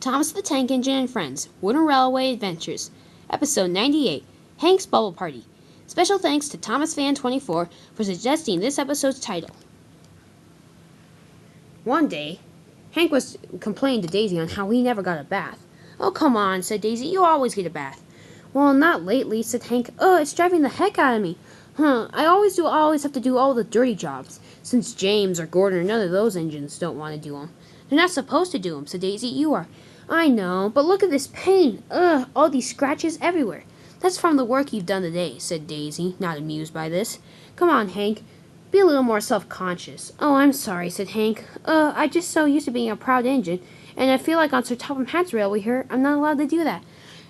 Thomas the Tank Engine and Friends, Wooden Railway Adventures, Episode 98, Hank's Bubble Party. Special thanks to ThomasFan24 for suggesting this episode's title. One day, Hank was complaining to Daisy on how he never got a bath. "Oh, come on," said Daisy, "you always get a bath." "Well, not lately," said Hank. It's driving the heck out of me. I always have to do all the dirty jobs, since James or Gordon or none of those engines don't want to do them. "They're not supposed to do them," said Daisy. "You are." "I know, but look at this pain. All these scratches everywhere." "That's from the work you've done today," said Daisy, not amused by this. "Come on, Hank. Be a little more self-conscious." "Oh, I'm sorry," said Hank. I'm just so used to being a proud engine, and I feel like on Sir Topham Hatt's railway here, I'm not allowed to do that."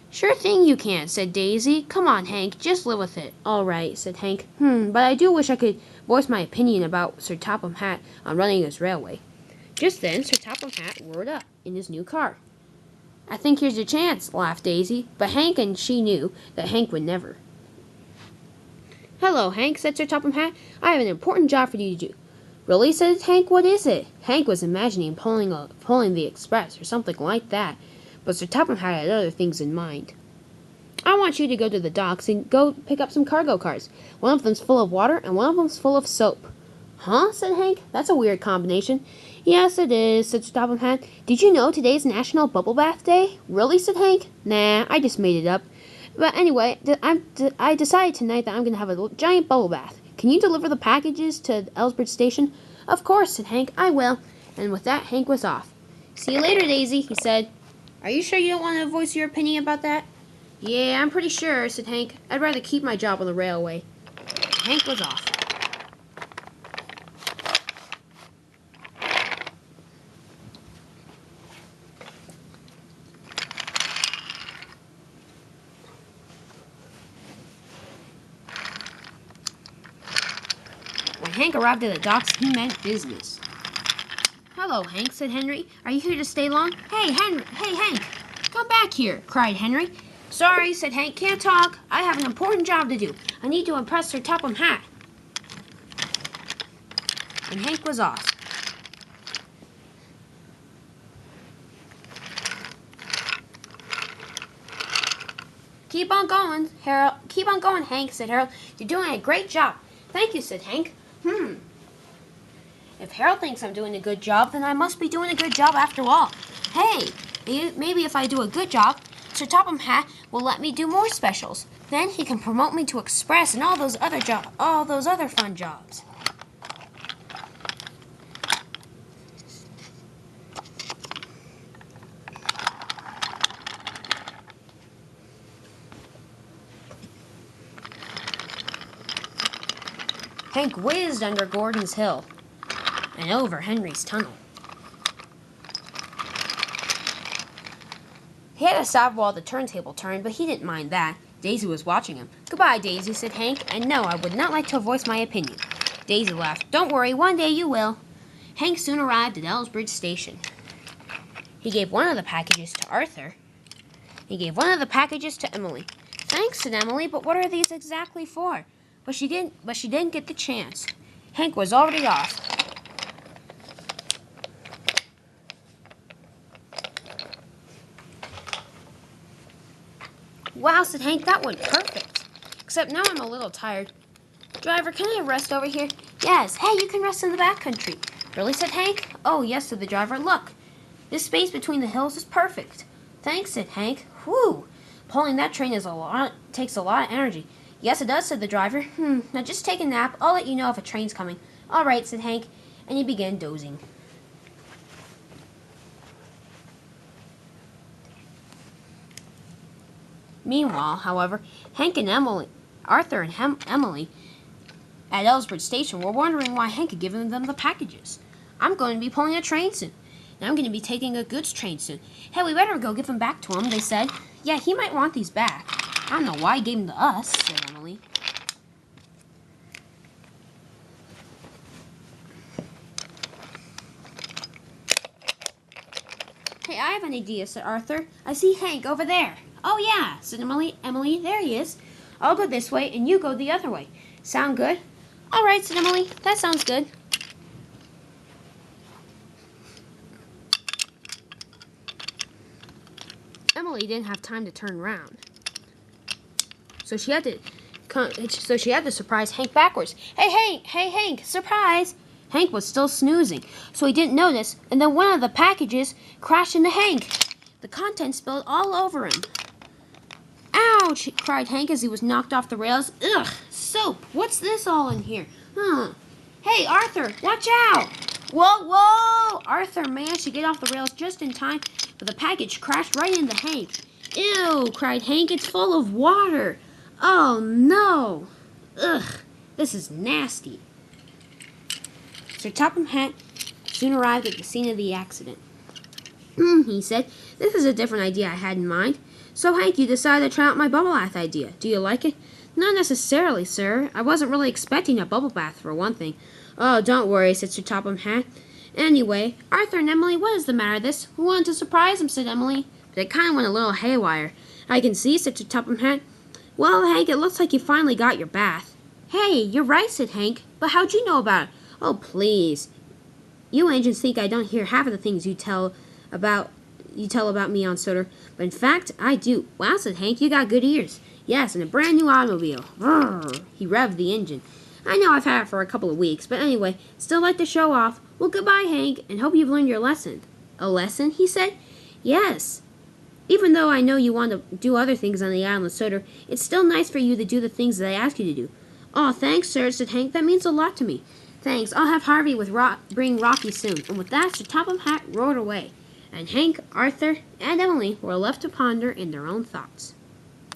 "Sure thing you can," said Daisy. "Come on, Hank, just live with it." "All right," said Hank. But I do wish I could voice my opinion about Sir Topham Hatt on running his railway." Just then, Sir Topham Hatt roared up in his new car. "I think here's your chance," laughed Daisy, but Hank and she knew that Hank would never. "Hello, Hank," said Sir Topham Hatt. "I have an important job for you to do." "Really?" said Hank. "What is it?" Hank was imagining pulling the express or something like that, but Sir Topham Hatt had other things in mind. "I want you to go to the docks and go pick up some cargo cars. One of them's full of water and one of them's full of soap." "Huh?" said Hank. "That's a weird combination." "Yes, it is," said Sir Topham Hatt. "Did you know today's National Bubble Bath Day?" "Really?" said Hank. "Nah, I just made it up. But anyway, I decided tonight that I'm going to have a giant bubble bath. Can you deliver the packages to Ellsbridge Station?" "Of course," said Hank. "I will." And with that, Hank was off. "See you later, Daisy," he said. "Are you sure you don't want to voice your opinion about that?" "Yeah, I'm pretty sure," said Hank. "I'd rather keep my job on the railway." Hank was off. When Hank arrived at the docks, he meant business. "Hello, Hank," said Henry. "Are you here to stay long?" Hey, Hank! Come back here," cried Henry. "Sorry," said Hank. "Can't talk. I have an important job to do. I need to impress Sir Topham Hatt." And Hank was off. "Keep on going, Harold. Keep on going, Hank," said Harold. "You're doing a great job." "Thank you," said Hank. If Harold thinks I'm doing a good job, then I must be doing a good job after all. Hey, maybe if I do a good job, Sir Topham Hatt will let me do more specials. Then he can promote me to Express and all those other fun jobs. Hank whizzed under Gordon's Hill and over Henry's tunnel. He had to stop while the turntable turned, but he didn't mind that. Daisy was watching him. "Goodbye, Daisy," said Hank, "and no, I would not like to voice my opinion." Daisy laughed. "Don't worry, one day you will." Hank soon arrived at Ellsbridge Station. He gave one of the packages to Arthur. He gave one of the packages to Emily. "Thanks," said Emily, "but what are these exactly for?" But she didn't get the chance. Hank was already off. "Wow," said Hank, "that went perfect. Except now I'm a little tired. Driver, can I rest over here?" "Yes. Hey, you can rest in the back country." "Really?" said Hank. "Oh, yes," said the driver. "Look, this space between the hills is perfect." "Thanks," said Hank. "Whew, pulling that train takes a lot of energy." "Yes, it does," said the driver. Now just take a nap. I'll let you know if a train's coming." "All right," said Hank, and he began dozing. Meanwhile, however, Hank and Arthur and Emily at Ellsbridge Station were wondering why Hank had given them the packages. "I'm going to be pulling a train soon, and I'm going to be taking a goods train soon. Hey, we better go give them back to him," they said. "Yeah, he might want these back." "I don't know why he gave them to us," said Emily. "Hey, I have an idea," said Arthur. "I see Hank over there." "Oh, yeah," said Emily. "Emily, there he is. I'll go this way, and you go the other way. Sound good?" "All right," said Emily. "That sounds good." Emily didn't have time to turn around. So she had to surprise Hank backwards. Hey, Hank, surprise! Hank was still snoozing, so he didn't notice, and then one of the packages crashed into Hank. The contents spilled all over him. Ouch! Cried Hank as he was knocked off the rails. Ugh! Soap! What's this all in here? Hey, Arthur! Watch out! Whoa! Arthur managed to get off the rails just in time, but the package crashed right into Hank. Ew! Cried Hank. It's full of water. Oh, no! Ugh! This is nasty. Sir Topham Hatt soon arrived at the scene of the accident. He said, this is a different idea I had in mind. So, Hank, you decided to try out my bubble bath idea. Do you like it? Not necessarily, sir. I wasn't really expecting a bubble bath, for one thing. Oh, don't worry, said Sir Topham Hatt. Anyway, Arthur and Emily, what is the matter with this? We wanted to surprise him, said Emily. But it kind of went a little haywire. I can see, said Sir Topham Hatt. Well, Hank, it looks like you finally got your bath. Hey, you're right, said Hank. But how'd you know about it? Oh, please. You engines think I don't hear half of the things you tell about me on Soder, but in fact, I do. Wow, said Hank, you got good ears. Yes, and a brand new automobile. Brrr. He revved the engine. I know I've had it for a couple of weeks, but anyway, still like to show off. Well, goodbye, Hank, and hope you've learned your lesson. A lesson, he said? Yes. Even though I know you want to do other things on the island of Soder, it's still nice for you to do the things that I ask you to do. Oh, thanks, sir, said Hank. That means a lot to me. Thanks. I'll have Harvey bring Rocky soon. And with that, Sir Topham Hatt rode away. And Hank, Arthur, and Emily were left to ponder in their own thoughts.